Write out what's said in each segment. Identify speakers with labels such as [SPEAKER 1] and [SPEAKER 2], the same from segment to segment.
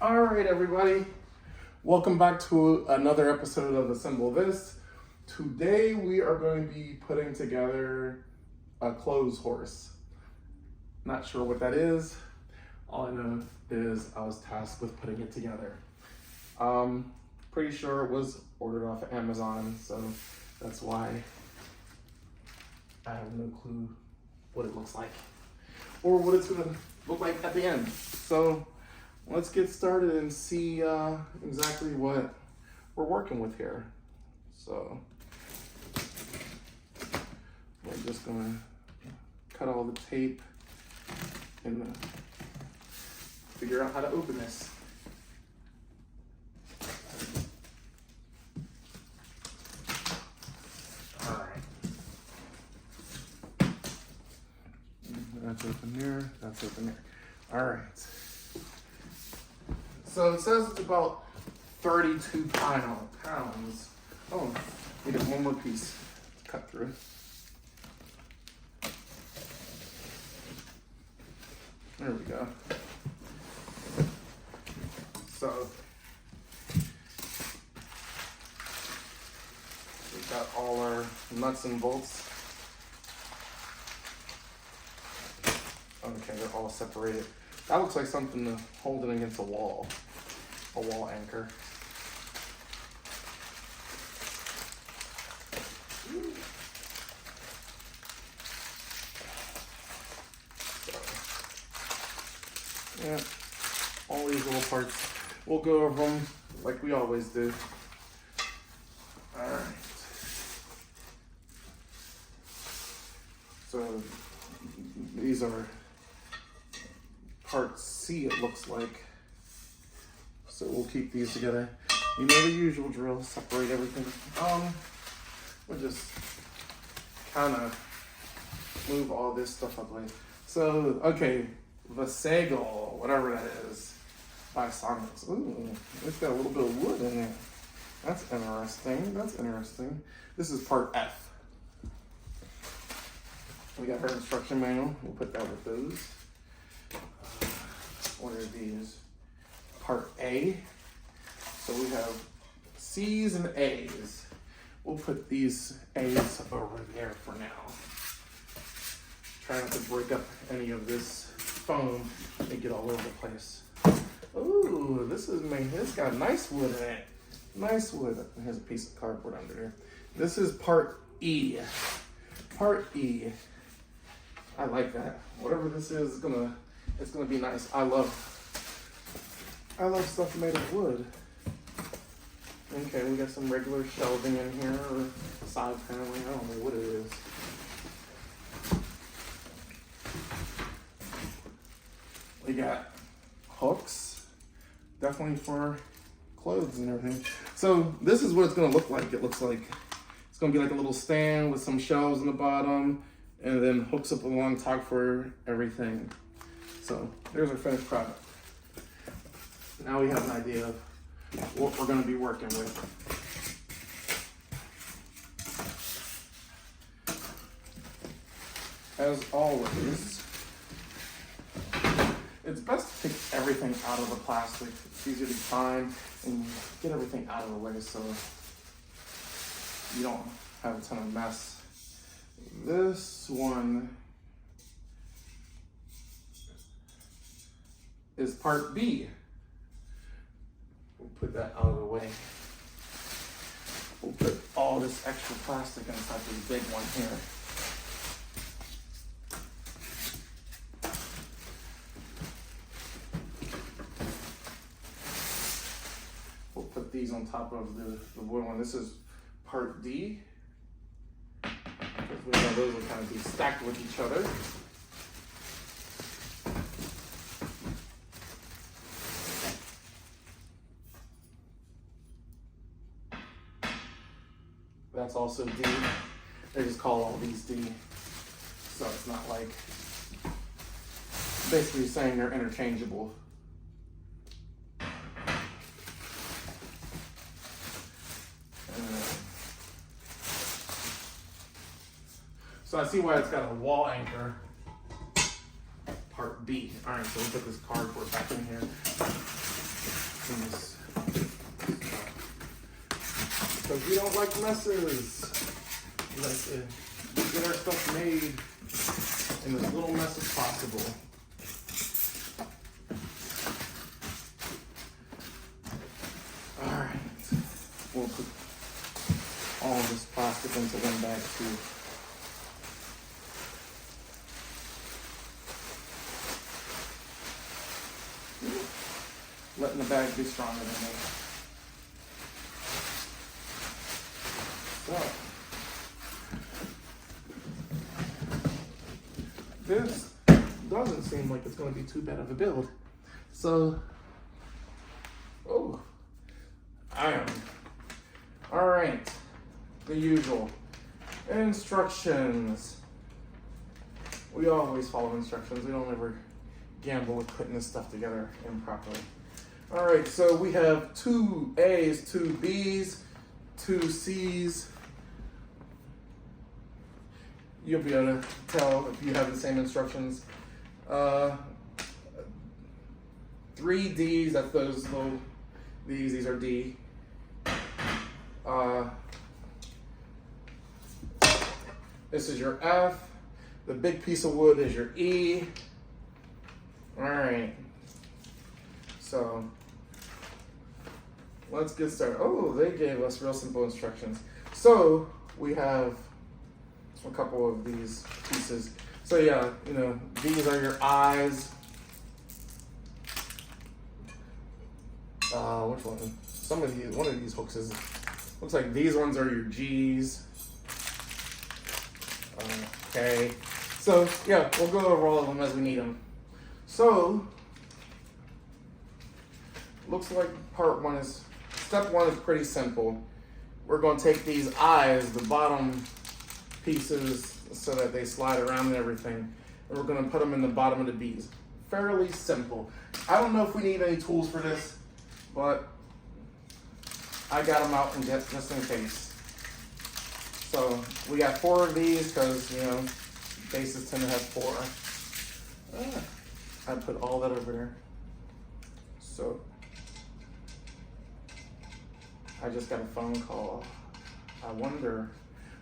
[SPEAKER 1] All right, everybody. Welcome back to another episode of Assemble This. Today we are going to be putting together a clothes horse. Not sure what that is. All I know is I was tasked with putting it together. Pretty sure it was ordered off of Amazon, so that's why I have no clue what it looks like or what it's gonna look like at the end. So let's get started and see exactly what we're working with here. So we're just gonna cut all the tape and figure out how to open this. All right. That's open there, that's open there. All right. So it says it's about 32 pounds. Oh, needed one more piece to cut through. There we go. So we've got all our nuts and bolts. Okay, they're all separated. That looks like something to hold it against a wall anchor. So, yeah, all these little parts, we'll go over them like we always do. All right. So these are part C, it looks like. So we'll keep these together. You know the usual drill, separate everything. We'll just kind of move all this stuff up like. So, okay, Vasagle, whatever that is, by Songmics. Ooh, it's got a little bit of wood in there. That's interesting, that's interesting. This is part F. We got our instruction manual, we'll put that with those. What are these? Part A. So we have C's and A's. We'll put these A's over there for now. Try not to break up any of this foam and get all over the place. Ooh, this got nice wood in it. Nice wood. Here's a piece of cardboard under here. This is part E. Part E. I like that. Whatever this is, it's gonna be nice. I love stuff made of wood. Okay, we got some regular shelving in here, or side paneling, I don't know what it is. We got hooks, definitely for clothes and everything. So this is what it's gonna look like. It looks like it's gonna be like a little stand with some shelves on the bottom, and then hooks up along top for everything. So there's our finished product. Now we have an idea of what we're going to be working with. As always, it's best to take everything out of the plastic. It's easier to find and get everything out of the way so you don't have a ton of mess. This one is part B. We'll put that out of the way. We'll put all this extra plastic inside this big one here. We'll put these on top of the wood one. This is part D. Because we know those will kind of be stacked with each other. That's also D. They just call all these D. So it's not like, basically saying they're interchangeable. So I see why it's got a wall anchor. Part B. All right, so we put this cardboard back in here. in this because we don't like messes. We like to get our stuff made in as little mess as possible. All right, we'll put all this plastic into one bag too. Letting the bag be stronger than me. So, this doesn't seem like it's going to be too bad of a build. So, oh, iron. All right, the usual instructions. We always follow instructions. We don't ever gamble with putting this stuff together improperly. All right, so we have 2 A's, 2 B's, 2 C's. You'll be able to tell if you have the same instructions. 3 D's, that's those little, these are D. This is your F. The big piece of wood is your E. All right, so let's get started. Oh, they gave us real simple instructions. So we have a couple of these pieces. So yeah, you know, these are your I's. Which one? One of these hooks is, looks like these ones are your G's. Okay, so yeah, we'll go over all of them as we need them. So, looks like step one is pretty simple. We're going to take these eyes, the bottom pieces, so that they slide around and everything, and we're going to put them in the bottom of the B's. Fairly simple. I don't know if we need any tools for this, but I got them out and just in case. So, we got 4 of these because, you know, bases tend to have 4. I put all that over there. So I just got a phone call. I wonder,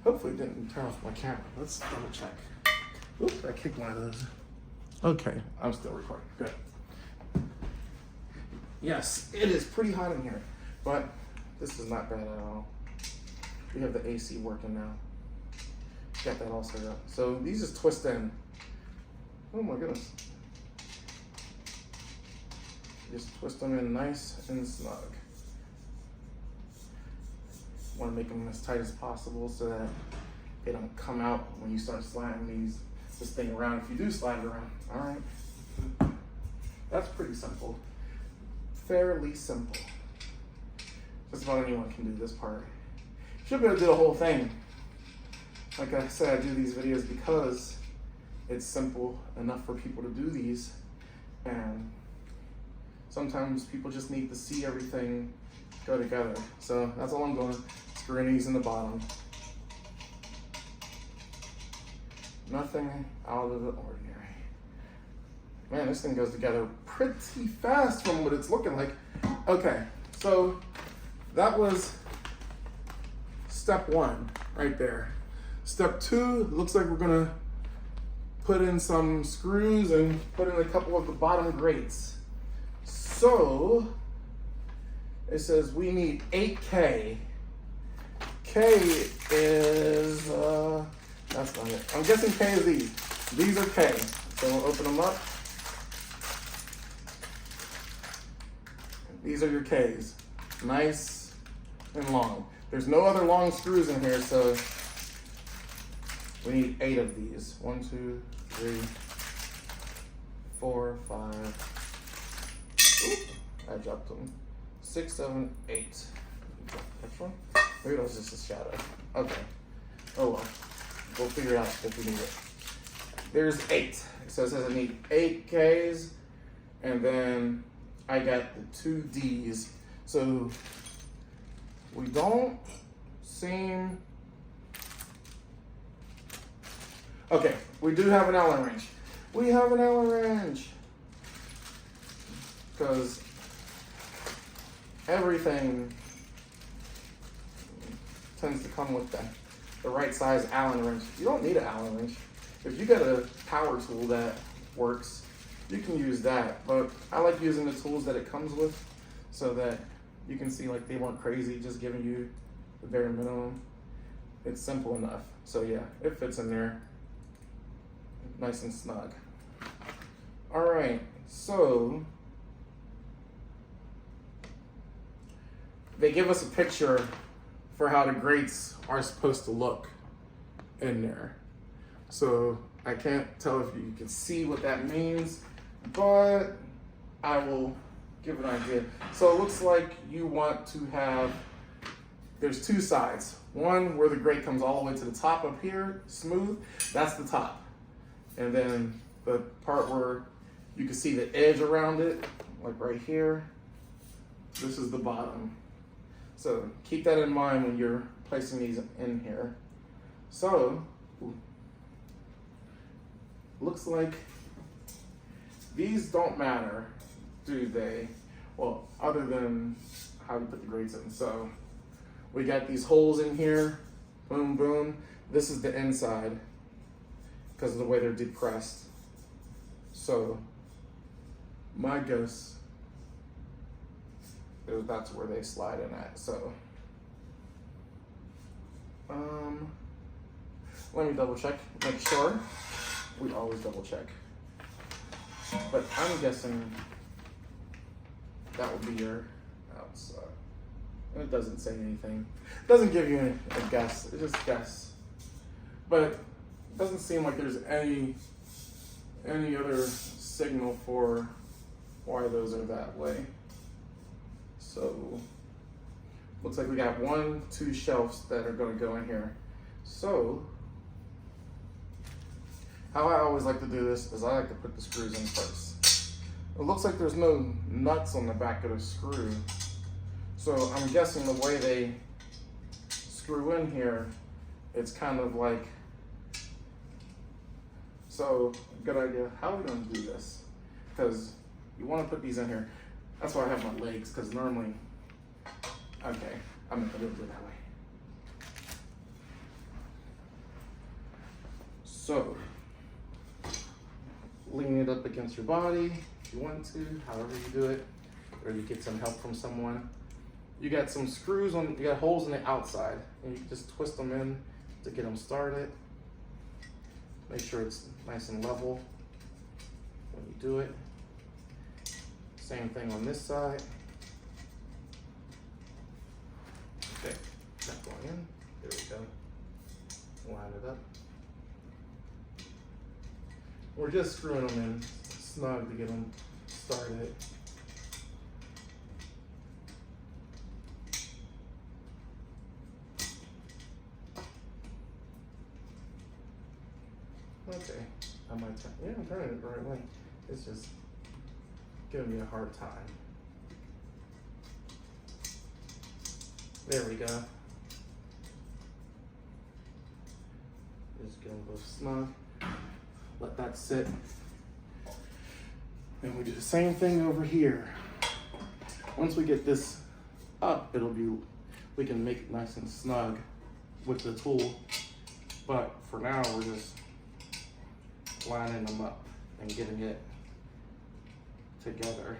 [SPEAKER 1] hopefully it didn't turn off my camera. Let's double check. Oops, I kicked one of those. Okay, I'm still recording, good. Yes, it is pretty hot in here, but this is not bad at all. We have the AC working now. Got that all set up. So these just twist in. Oh my goodness. Just twist them in nice and snug. Want to make them as tight as possible so that they don't come out when you start sliding this thing around, if you do slide it around. All right. That's pretty simple. Fairly simple. Just about anyone can do this part. Should be able to do the whole thing. Like I said, I do these videos because it's simple enough for people to do these, and sometimes people just need to see everything go together. So that's all I'm doing, screwing these in the bottom. Nothing out of the ordinary. Man, this thing goes together pretty fast from what it's looking like. Okay, so that was step 1 right there. Step 2, looks like we're gonna put in some screws and put in a couple of the bottom grates. So, it says we need 8K. K is, that's not it. I'm guessing K is these. These are K. So we'll open them up. These are your Ks. Nice and long. There's no other long screws in here, so we need 8 of these. 1, 2, 3, 4, 5. Oop, I dropped them. 6, 7, 8. Which one? Maybe that was just a shadow. Okay. Oh well. We'll figure it out if we need it. There's 8. So it says I need 8 Ks, and then I got the 2 Ds. So we don't seem. Okay, we do have an Allen wrench. We have an Allen wrench. Because everything tends to come with the right size Allen wrench. You don't need an Allen wrench. If you got a power tool that works, you can use that. But I like using the tools that it comes with so that you can see like they weren't crazy, just giving you the bare minimum. It's simple enough. So yeah, it fits in there nice and snug. All right, so they give us a picture for how the grates are supposed to look in there. So I can't tell if you can see what that means, but I will give an idea. So it looks like you want to have, there's two sides. One where the grate comes all the way to the top up here, smooth, that's the top. And then the part where you can see the edge around it, like right here, this is the bottom. So keep that in mind when you're placing these in here. So, looks like these don't matter, do they? Well, other than how you put the grates in. So we got these holes in here, boom, boom. This is the inside because of the way they're depressed. So my guess is that's where they slide in at. So let me double check, make sure. We always double check. But I'm guessing that would be your outside. And it doesn't say anything. It doesn't give you a guess, it just guess. But it doesn't seem like there's any other signal for why those are that way. So looks like we got 1, 2 shelves that are going to go in here. So how I always like to do this is I like to put the screws in first. It looks like there's no nuts on the back of the screw. So I'm guessing the way they screw in here, it's kind of like, so good idea. How are we going to do this? Because you want to put these in here. That's why I have my legs, because normally, okay, I'm going to do it that way. So, lean it up against your body if you want to, however you do it, or you get some help from someone. You got some screws on, you got holes in the outside, and you can just twist them in to get them started. Make sure it's nice and level when you do it. Same thing on this side. Okay, that going in. There we go. Line it up. We're just screwing them in snug to get them started. Okay, I might turn, yeah, I'm turning it the right way. It's just giving me a hard time. There we go. Just get them both snug. Let that sit. And we do the same thing over here. Once we get this up, we can make it nice and snug with the tool. But for now, we're just lining them up and getting it together.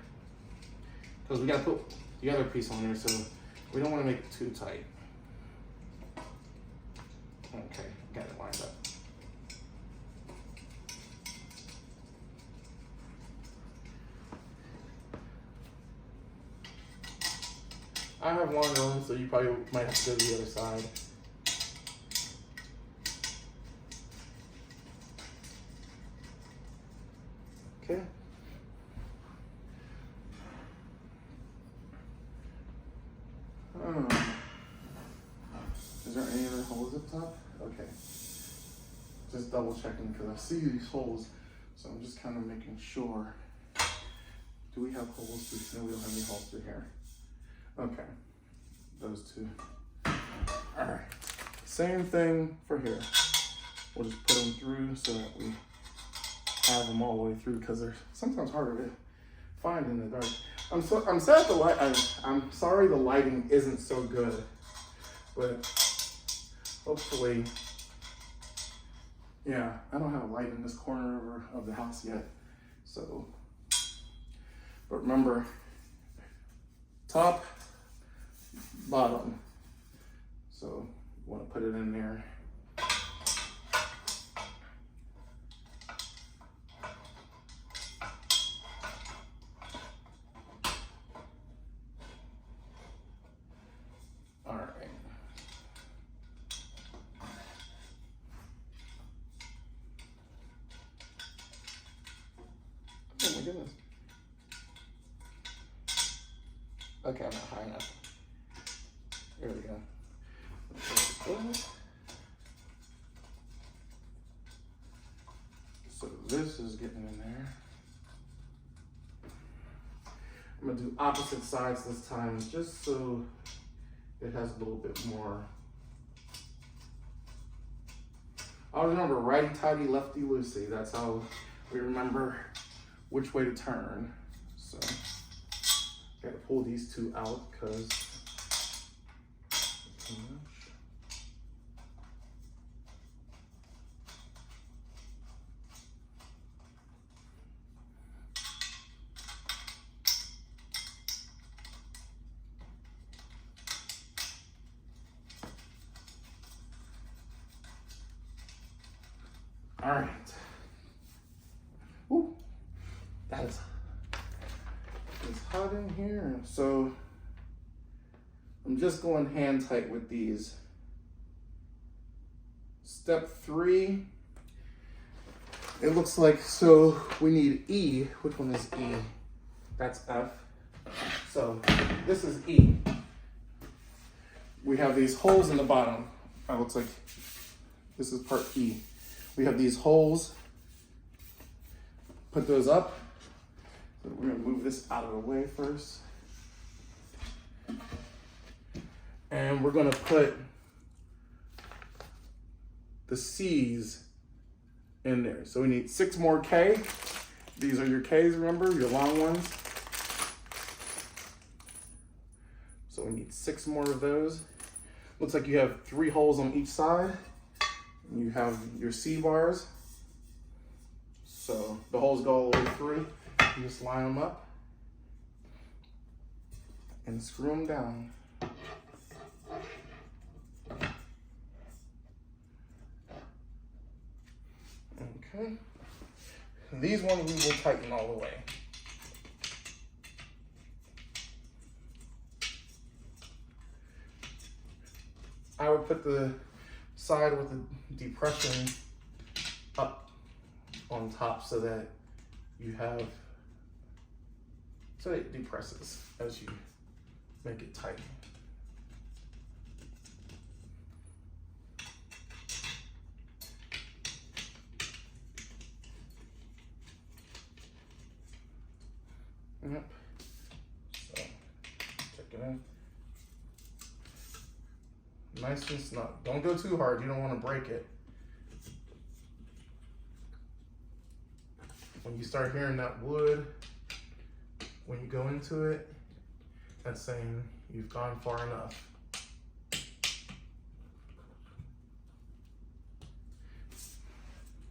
[SPEAKER 1] Because we gotta put the other piece on there, so we don't want to make it too tight. Okay, got it lined up. I have longer ones, so you probably might have to go to the other side. Okay. Is there any other holes up top? Okay. Just double checking because I see these holes, so I'm just kind of making sure. Do we have holes? No, we don't have any holes through here. Okay, those two. All right, same thing for here. We'll just put them through so that we have them all the way through, because they're sometimes harder to find in the dark. I'm sad the light. I'm sorry the lighting isn't so good, but hopefully, yeah. I don't have a light in this corner of the house yet, so. But remember, top, bottom. So you want to put it in there. All right. Oh my goodness. Okay, I'm not high enough. There we go. So this is getting in there. I'm gonna do opposite sides this time, just so it has a little bit more. I'll remember righty-tighty, lefty-loosey. That's how we remember which way to turn. So, gotta pull these two out because too much. All right. Ooh, that is it's hot in here. So I'm just going hand tight with these. Step 3. It looks like, so we need E. Which one is E? That's F. So this is E. We have these holes in the bottom. That looks like this is part E. We have these holes. Put those up. So we're gonna move this out of the way first. And we're gonna put the C's in there. So we need 6 more K. These are your K's, remember, your long ones. So we need 6 more of those. Looks like you have 3 holes on each side. You have your C bars. So the holes go all the way through. You just line them up and screw them down. Okay. These ones we will tighten all the way. I would put the side with the depression up on top so that you have, so it depresses as you make it tight. Yep. So check it in. Nice and snug. Don't go too hard. You don't want to break it. When you start hearing that wood, when you go into it, that's saying you've gone far enough.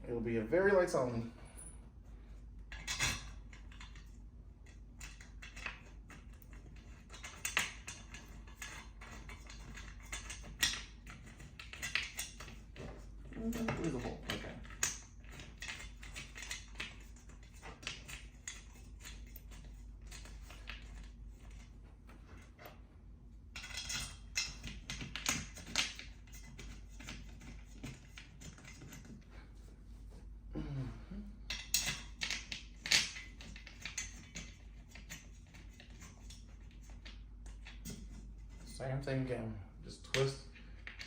[SPEAKER 1] It'll be a very light sound. Where's the hole? Okay. Same thing again. Just twist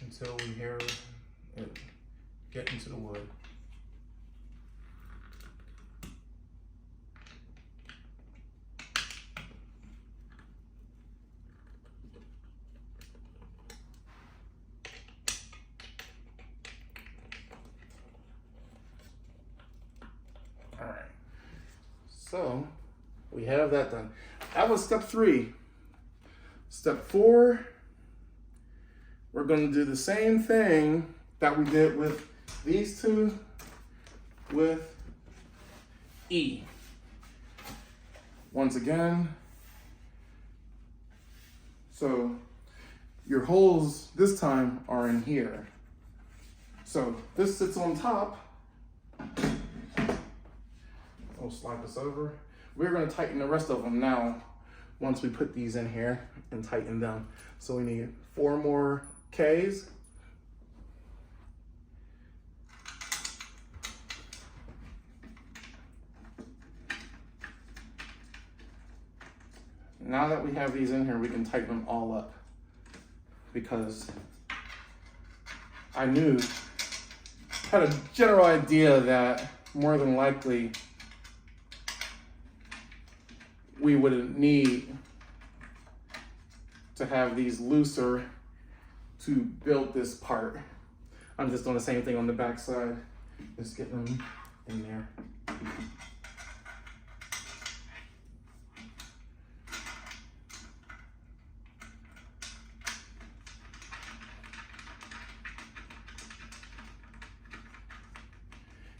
[SPEAKER 1] until we hear it get into the wood. All right. So we have that done. That was step 3. Step 4, we're going to do the same thing that we did with these two with E. Once again, so your holes this time are in here. So this sits on top. I'll slide this over. We're going to tighten the rest of them now once we put these in here and tighten them. So we need 4 more Ks. Now that we have these in here, we can tighten them all up, because I had a general idea that more than likely we would need to have these looser to build this part. I'm just doing the same thing on the back side, just getting them in there.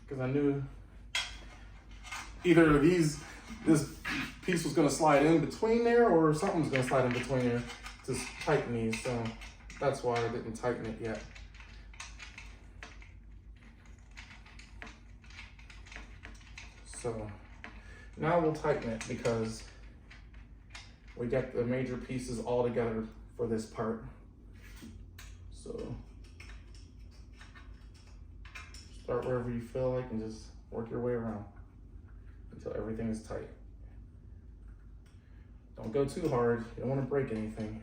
[SPEAKER 1] Because I knew either this piece was going to slide in between there, or something's going to slide in between there to tighten these. So that's why I didn't tighten it yet. So now we'll tighten it, because we got the major pieces all together for this part. So start wherever you feel like and just work your way around until everything is tight. Don't go too hard, you don't want to break anything.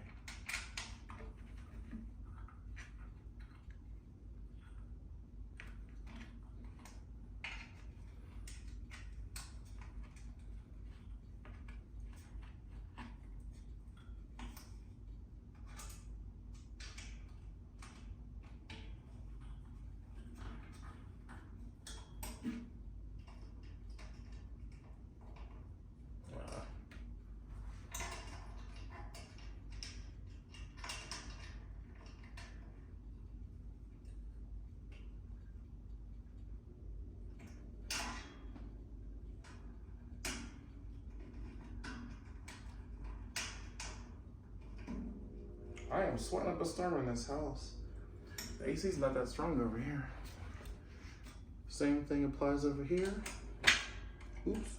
[SPEAKER 1] I am sweating up a storm in this house. The AC's not that strong over here. Same thing applies over here. Oops.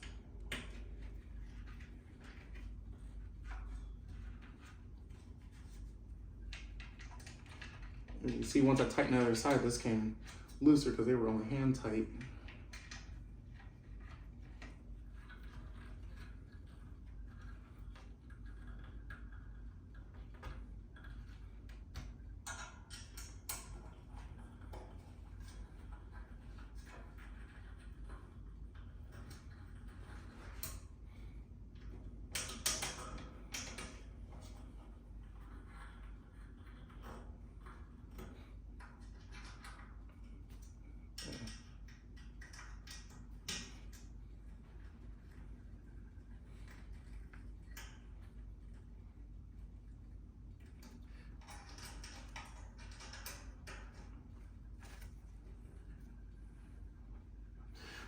[SPEAKER 1] And you see, once I tighten the other side, this came looser because they were only hand tight.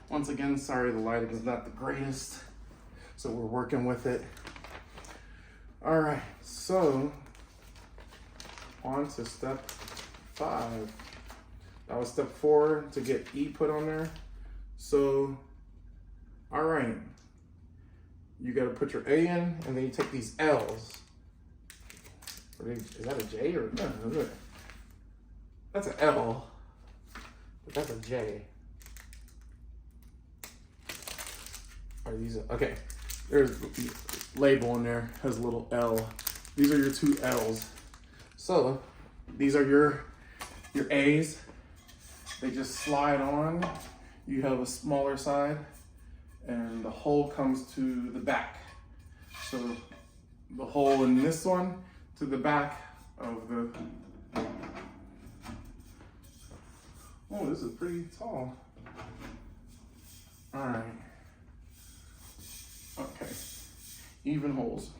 [SPEAKER 1] Once again, sorry the lighting is not the greatest, so we're working with it. All right, so on to step 5. That was step 4 to get E put on there. So, all right, you gotta put your A in, and then you take these L's. Is that a J or no? That's an L, but that's a J. Are these okay? There's a label in there, has a little L. These are your 2 L's. So these are your A's. They just slide on. You have a smaller side, and the hole comes to the back. So the hole in this one to the back of the. Oh, this is pretty tall. All right. Okay, even holes.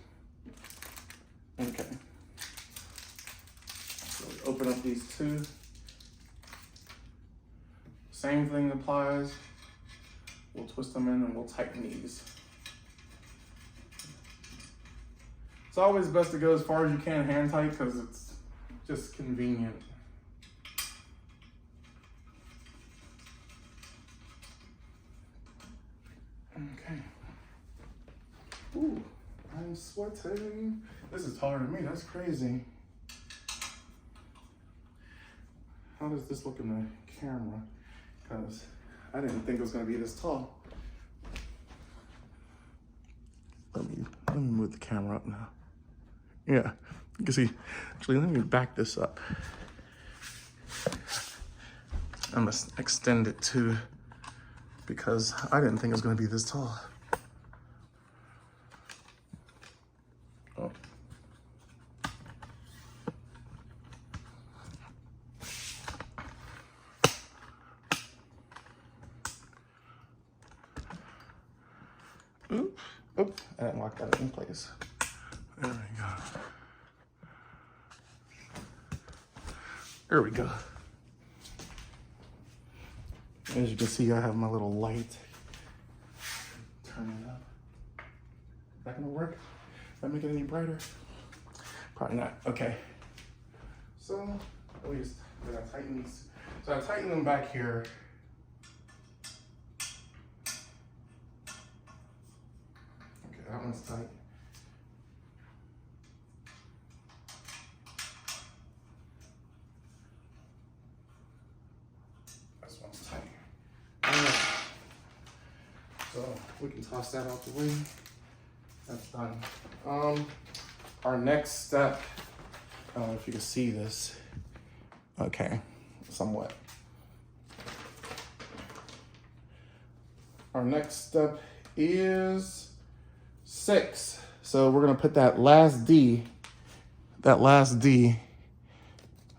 [SPEAKER 1] Okay. So we open up these two. Same thing applies. We'll twist them in and we'll tighten these. It's always best to go as far as you can hand tight because it's just convenient. Okay. Ooh, I'm sweating. This is taller than me, that's crazy. How does this look in the camera? Because I didn't think it was gonna be this tall. Let me move the camera up now. Yeah, you can see, actually let me back this up. I must extend it too, because I didn't think it was gonna be this tall. Oh. Oops, oops, I didn't lock that in place. There we go. There we go. As you can see, I have my little light. Turn it up. Is that gonna work? Did I make it any brighter? Probably not. Okay. So, at least I'm gonna tighten these. So I tighten them back here. Okay, that one's tight. This one's tight. All right. So we can toss that out the way. That's done. Our next step, I don't know if you can see this. Okay, somewhat. Our next step is 6. So we're gonna put that last D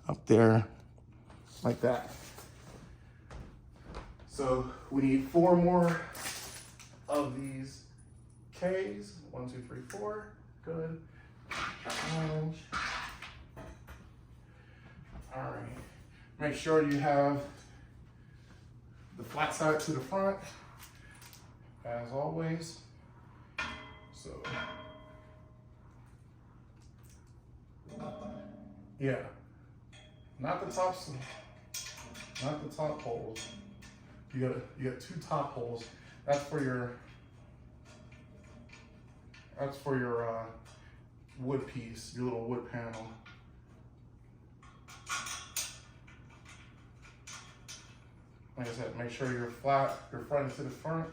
[SPEAKER 1] up there like that. So we need 4 more of these Ks. 1, 2, 3, 4. Good. All right. Make sure you have the flat side to the front, as always. So, yeah, not the top holes. You got 2 top holes. That's for your wood piece, your little wood panel. Like I said, make sure you're flat, your front is to the front.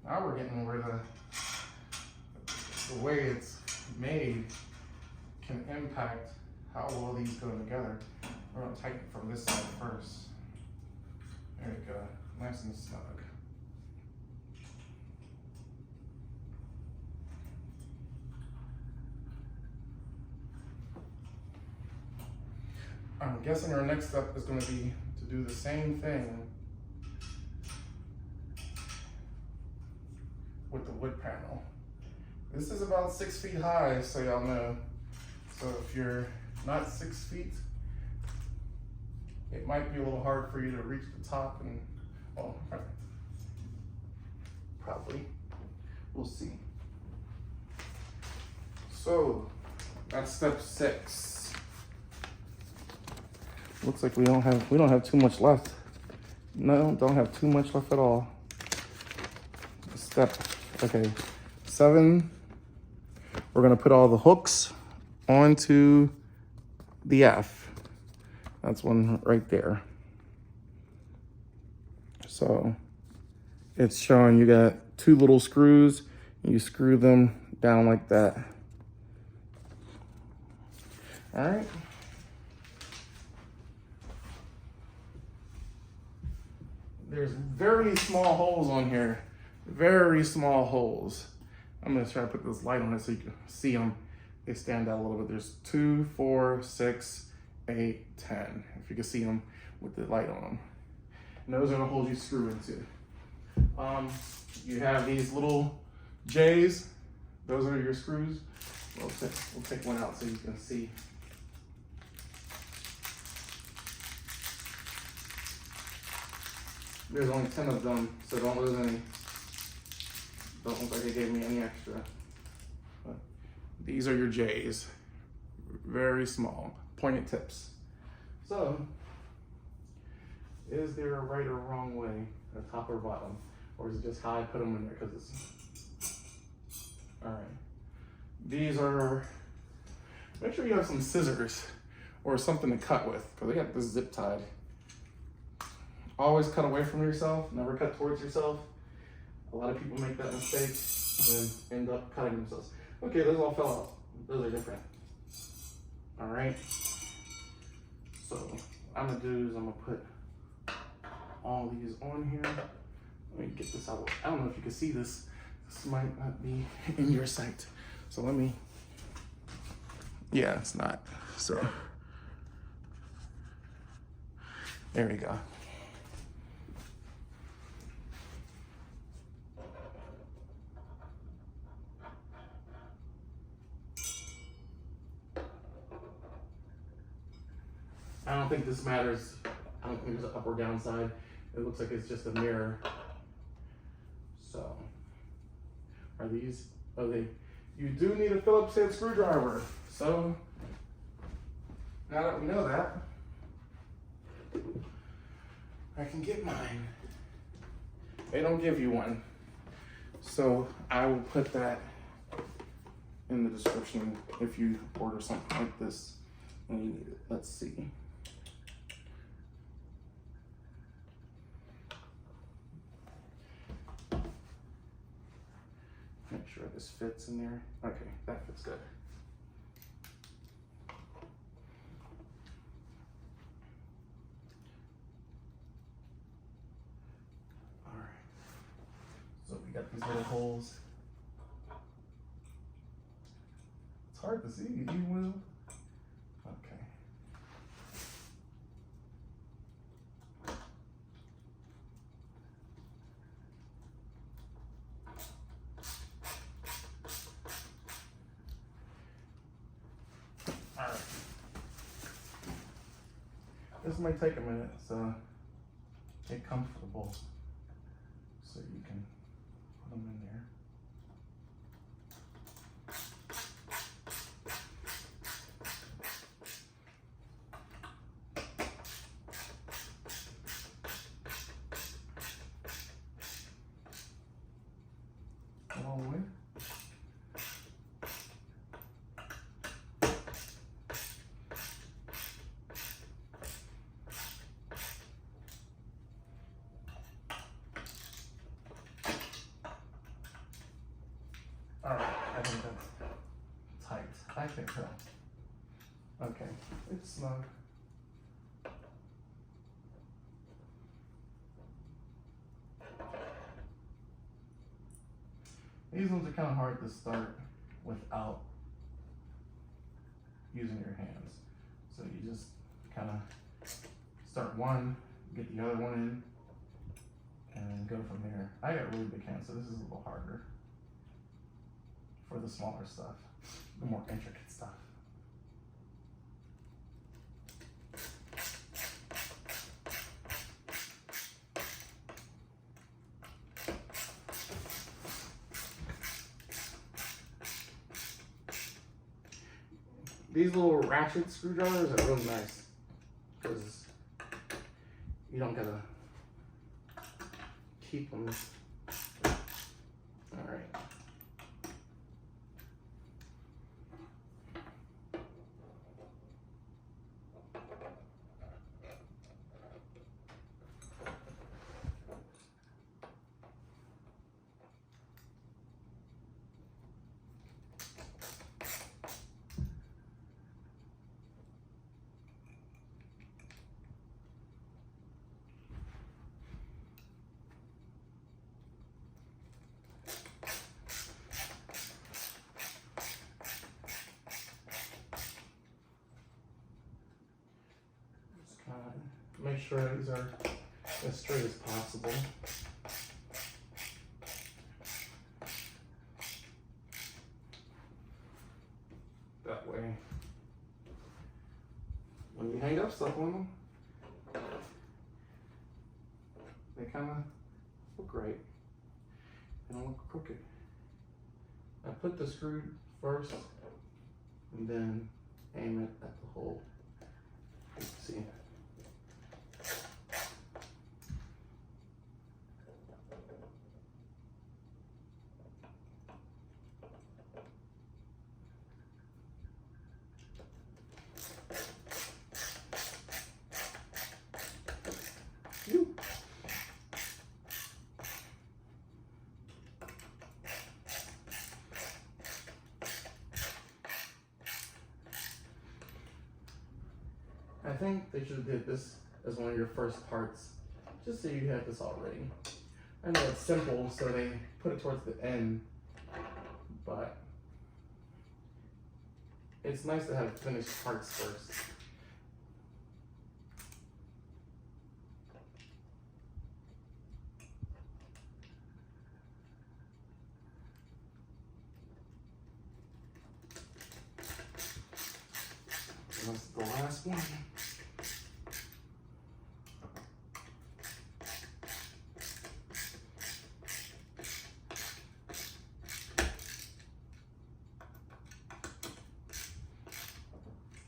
[SPEAKER 1] Now we're getting where the way it's made can impact how well these go together. We're gonna tighten from this side first. There we go, nice and snug. I'm guessing our next step is gonna be to do the same thing with the wood panel. This is about 6 feet high, so y'all know. So if you're not 6 feet, it might be a little hard for you to reach the top and, well, probably, we'll see. So that's step 6. Looks like we don't have too much left. No, don't have too much left at all. Step, okay, 7, we're gonna put all the hooks onto the F. That's one right there. So it's showing you got 2 little screws. You screw them down like that. All right. there's very small holes on here. Very small holes. I'm gonna try to put this light on it so you can see them. They stand out a little bit. There's 2, 4, 6, 8, 10. If you can see them with the light on them. And those are the holes you screw into. You have these little J's. Those are your screws. We'll take one out so you can see. There's only 10 of them, so don't lose any. Don't look like they gave me any extra. But these are your J's. Very small, pointed tips. So, is there a right or wrong way, a top or bottom? Or is it just how I put them in there because it's, all right. These are, make sure you have some scissors or something to cut with because they got this zip tied. Always cut away from yourself, never cut towards yourself. A lot of people make that mistake and end up cutting themselves. Okay, those all fell out. Those are different. All right. So what I'm gonna do is I'm gonna put all these on here. Let me get this out. I don't know if you can see this. This might not be in your sight. So let me, yeah, it's not. So there we go. I don't think this matters. I don't think there's an up or down side. It looks like it's just a mirror. So, are these, oh, you do need a Phillips head screwdriver. So, now that we know that, I can get mine. They don't give you one. So, I will put that in the description if you order something like this and you need it. Let's see. Make sure this fits in there. Okay, that fits good. All right. So we got these little holes. It's hard to see. You will. Okay. All right. This might take a minute, so get comfortable so you can put them in there. All the way. All right, I think that's tight. I think so. Okay, it's snug. These ones are kind of hard to start without using your hands. So you just kind of start one, get the other one in, and go from there. I got really big hands, so this is a little harder for the smaller stuff, the more intricate stuff. These little ratchet screwdrivers are really nice because you don't gotta keep them. All right. sure that these are as straight as possible. That way, when you hang up stuff on them, they kind of look right. They don't look crooked. I put the screw first and then aim it at the hole. See. I think they should have did this as one of your first parts, just so you have this all ready. I know it's simple, so they put it towards the end, but it's nice to have finished parts first. And that's the last one.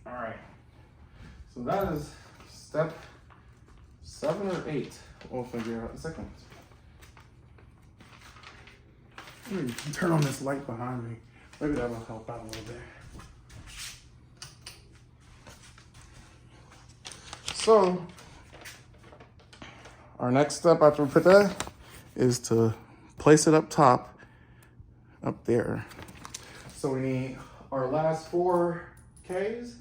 [SPEAKER 1] All right, so that is step 7 or 8. We'll figure out in a second. Turn on this light behind me. Maybe that'll help out a little bit. So, our next step after we put that is to place it up top, up there. So we need our last 4 Ks.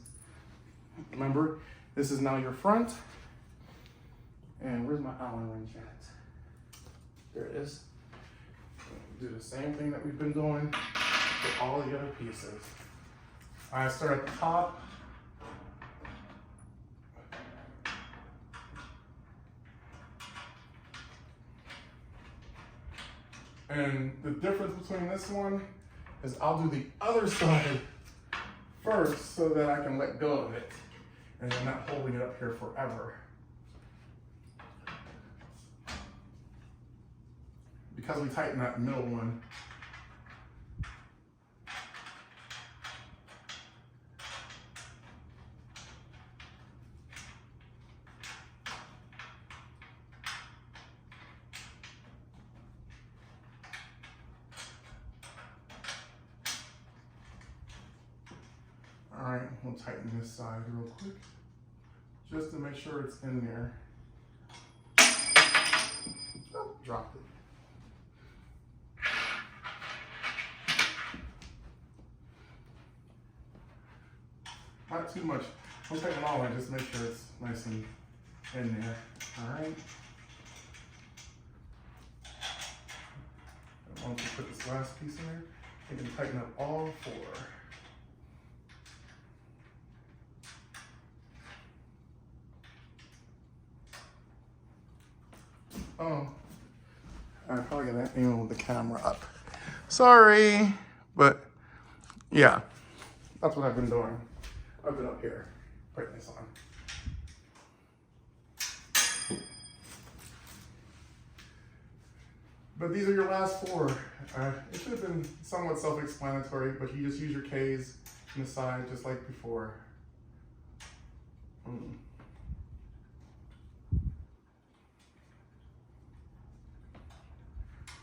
[SPEAKER 1] Remember, this is now your front. And where's my Allen wrench at? There it is. Do the same thing that we've been doing with all the other pieces. I start at the top. And the difference between this one is I'll do the other side first so that I can let go of it. And I'm not holding it up here forever. Because we tighten that middle one. All right, we'll tighten this side real quick, just to make sure it's in there. Oh, dropped it. Not too much. Don't take it all in, just make sure it's nice and in there. All right. And once you put this last piece in there, you can tighten up all 4. Oh, I probably got that angle with the camera up. Sorry, but yeah, that's what I've been doing. I've been up here, putting this on. But these are your last 4. It should have been somewhat self-explanatory, but you just use your Ks on the side just like before.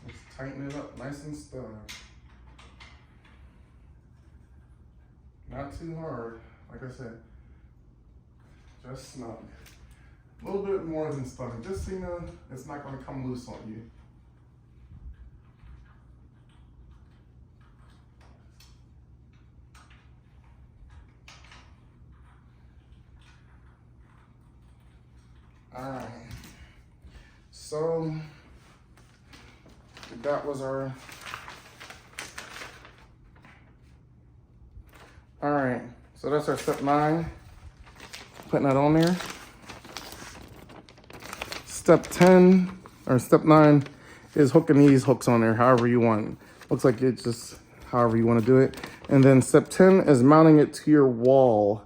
[SPEAKER 1] Just tighten it up nice and snug. Not too hard, like I said, just snug. A little bit more than snug, just so you know it's not going to come loose on you. All right, so that was our, all right, so that's our step 9, putting that on there. step 10 or step 9 is hooking these hooks on there however you want. Looks like it's just however you want to do it. And then step 10 is mounting it to your wall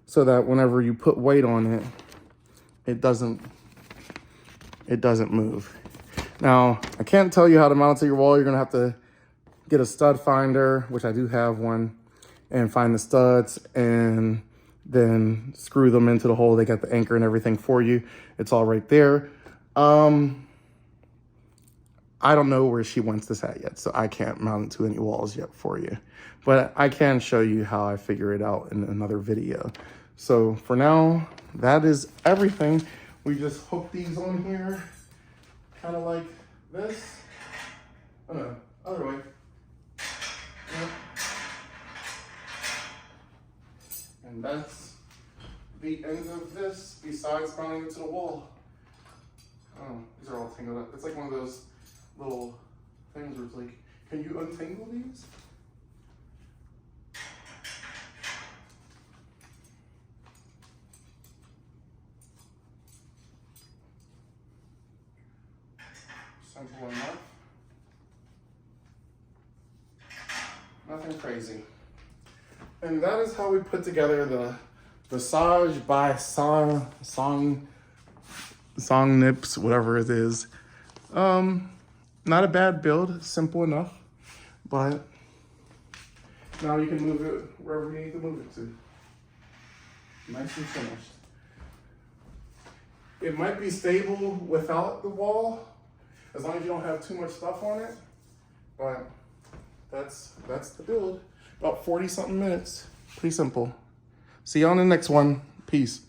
[SPEAKER 1] so that whenever you put weight on it, it doesn't move. Now, I can't tell you how to mount it to your wall. You're gonna have to get a stud finder, which I do have one, and find the studs and then screw them into the hole. They got the anchor and everything for you. It's all right there. I don't know where she wants this at yet, so I can't mount it to any walls yet for you. But I can show you how I figure it out in another video. So for now, that is everything. We just hook these on here, kind of like this. Oh no, other way. Yep. And that's the end of this, besides mounting it to the wall. Oh, these are all tangled up. It's like one of those little things where it's like, can you untangle these? Simple enough. Nothing crazy. And that is how we put together the Vasagle by Songmics, whatever it is. Not a bad build, simple enough, but now you can move it wherever you need to move it to. Nice and finished. It might be stable without the wall, as long as you don't have too much stuff on it, but that's the build. About 40 something minutes, pretty simple. See you on the next one, peace.